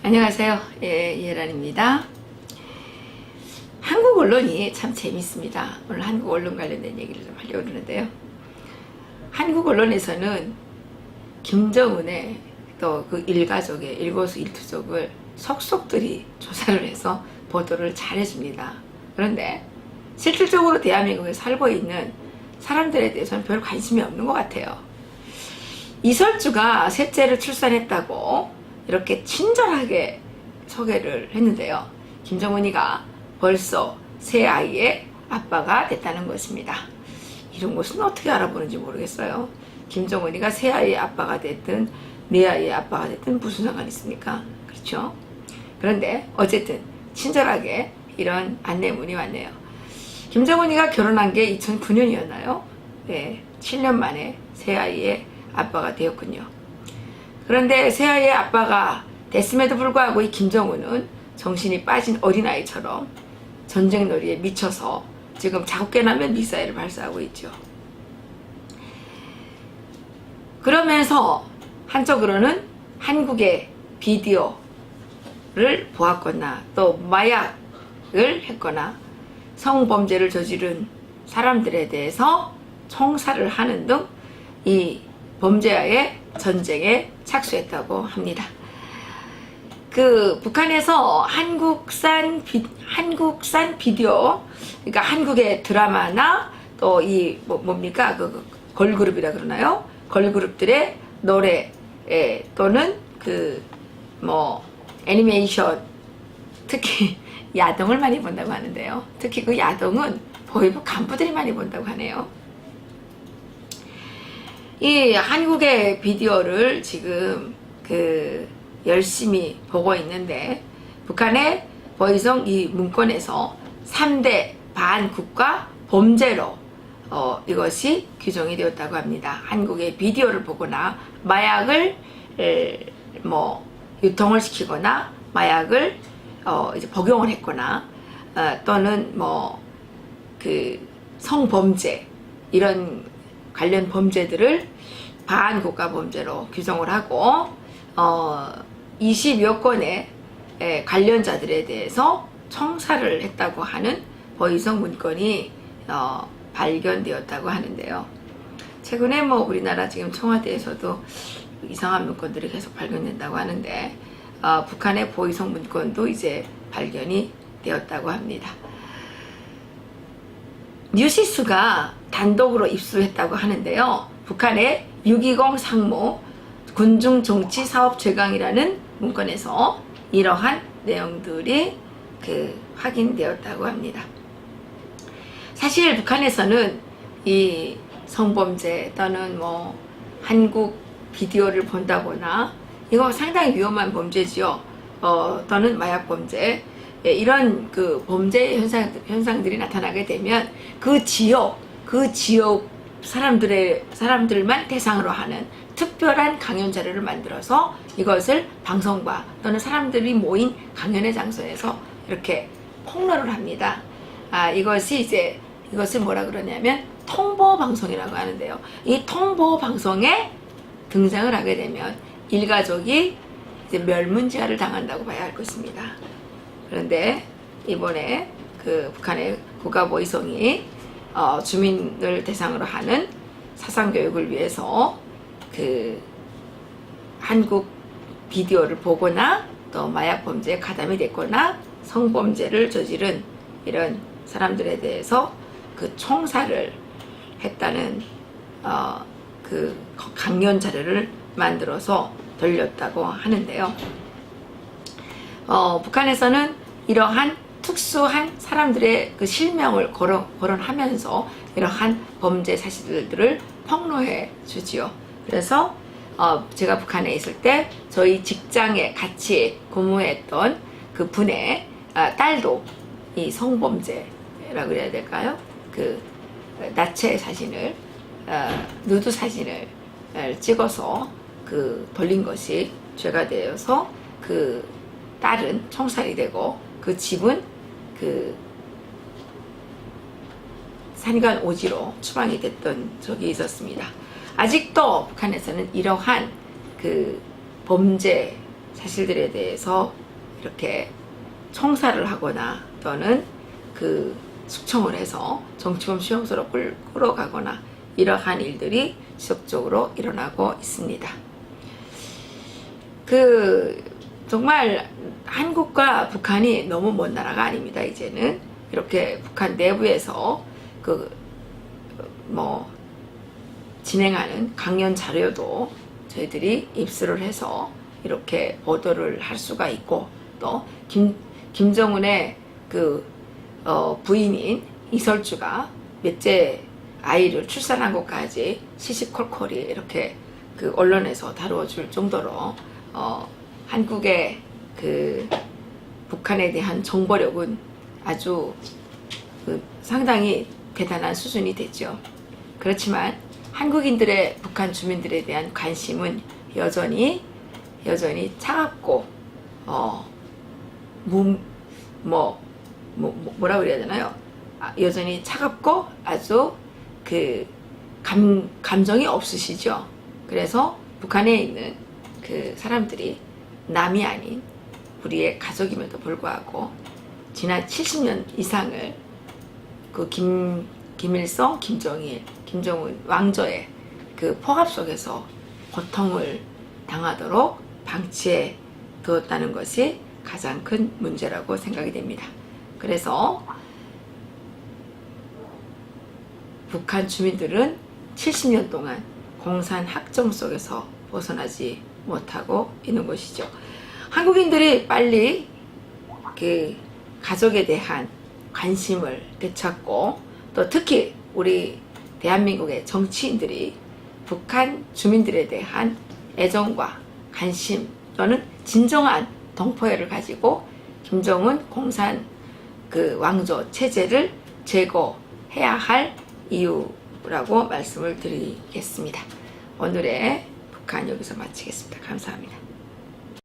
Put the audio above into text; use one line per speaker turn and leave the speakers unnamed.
안녕하세요. 예란입니다. 한국 언론이 참 재밌습니다. 오늘 한국 언론 관련된 얘기를 좀 하려고 그러는데요. 한국 언론에서는 김정은의 또 그 일가족의 일거수일투족을 속속들이 조사를 해서 보도를 잘 해줍니다. 그런데 실질적으로 대한민국에 살고 있는 사람들에 대해서는 별 관심이 없는 것 같아요. 이설주가 셋째를 출산했다고 이렇게 친절하게 소개를 했는데요. 김정은이가 벌써 세 아이의 아빠가 됐다는 것입니다. 이런 것은 어떻게 알아보는지 모르겠어요. 김정은이가 세 아이의 아빠가 됐든 네 아이의 아빠가 됐든 무슨 상관이 있습니까? 그렇죠? 그런데 어쨌든 친절하게 이런 안내문이 왔네요. 김정은이가 결혼한 게 2009년이었나요? 네, 7년 만에 세 아이의 아빠가 되었군요. 그런데 새아이의 아빠가 됐음에도 불구하고 이 김정은은 정신이 빠진 어린아이처럼 전쟁놀이에 미쳐서 지금 자국게 나면 미사일을 발사하고 있죠. 그러면서 한쪽으로는 한국의 비디오를 보았거나 또 마약을 했거나 성범죄를 저지른 사람들에 대해서 총살을 하는 등 이 범죄와의 전쟁에 착수했다고 합니다. 그 북한에서 한국산 비디오, 그러니까 한국의 드라마나 또 이 뭡니까 그 걸그룹이라 그러나요? 걸그룹들의 노래 또는 그 애니메이션, 특히 야동을 많이 본다고 하는데요. 특히 그 야동은 보이부 간부들이 많이 본다고 하네요. 이 한국의 비디오를 지금 열심히 보고 있는데 북한의 보이성 이 문건에서 3대 반국가 범죄로 이것이 규정이 되었다고 합니다. 한국의 비디오를 보거나 마약을 유통을 시키거나 마약을 이제 복용을 했거나 또는 그 성범죄 이런 관련 범죄들을 반국가 범죄로 규정을 하고 20여 건의 관련자들에 대해서 총살을 했다고 하는 보이성 문건이 발견되었다고 하는데요. 최근에 우리나라 지금 청와대에서도 이상한 문건들이 계속 발견된다고 하는데 북한의 보이성 문건도 이제 발견이 되었다고 합니다. 뉴시스가 단독으로 입수했다고 하는데요. 북한의 620 상무 군중정치 사업 최강이라는 문건에서 이러한 내용들이 확인되었다고 합니다. 사실 북한에서는 이 성범죄 또는 한국 비디오를 본다거나 이거 상당히 위험한 범죄지요. 또는 마약 범죄 이런 그 범죄 현상들이 나타나게 되면 그 지역 사람들만 대상으로 하는 특별한 강연 자료를 만들어서 이것을 방송과 또는 사람들이 모인 강연의 장소에서 이렇게 폭로를 합니다. 이것을 뭐라 그러냐면 통보 방송이라고 하는데요. 이 통보 방송에 등장을 하게 되면 일가족이 이제 멸문지화를 당한다고 봐야 할 것입니다. 그런데 이번에 그 북한의 국가보위성이 주민을 대상으로 하는 사상교육을 위해서 한국 비디오를 보거나 또 마약범죄에 가담이 됐거나 성범죄를 저지른 이런 사람들에 대해서 총살을 했다는 강연 자료를 만들어서 돌렸다고 하는데요. 북한에서는 이러한 특수한 사람들의 실명을 거론하면서 이러한 범죄 사실들을 폭로해 주지요. 그래서 제가 북한에 있을 때 저희 직장에 같이 근무했던 그 분의 딸도 이 성범죄라고 해야 될까요? 나체 사진을 누드 사진을 찍어서 돌린 것이 죄가 되어서 딸은 총살이 되고 집은 산간 오지로 추방이 됐던 적이 있었습니다. 아직도 북한에서는 이러한 범죄 사실들에 대해서 이렇게 총살을 하거나 또는 그 숙청을 해서 정치범 수용소로 끌어가거나 이러한 일들이 지속적으로 일어나고 있습니다. 정말 한국과 북한이 너무 먼 나라가 아닙니다. 이제는 이렇게 북한 내부에서 진행하는 강연 자료도 저희들이 입수를 해서 이렇게 보도를 할 수가 있고, 또 김정은의 부인인 이설주가 몇째 아이를 출산한 것까지 시시콜콜이 이렇게 언론에서 다루어줄 정도로 한국의 북한에 대한 정보력은 아주 상당히 대단한 수준이 됐죠. 그렇지만 한국인들의 북한 주민들에 대한 관심은 여전히 차갑고 뭐라 그래야 되나요? 여전히 차갑고 아주 감정이 없으시죠. 그래서 북한에 있는 사람들이 남이 아닌 우리의 가족임에도 불구하고 지난 70년 이상을 김일성, 김정일, 김정은 왕조의 포갑 속에서 고통을 당하도록 방치해 두었다는 것이 가장 큰 문제라고 생각이 됩니다. 그래서 북한 주민들은 70년 동안 공산 학정 속에서 벗어나지 못하고 있는 것이죠. 한국인들이 빨리 가족에 대한 관심을 되찾고, 또 특히 우리 대한민국의 정치인들이 북한 주민들에 대한 애정과 관심 또는 진정한 동포애를 가지고 김정은 공산 왕조 체제를 제거해야 할 이유라고 말씀을 드리겠습니다. 오늘의 북한 여기서 마치겠습니다. 감사합니다.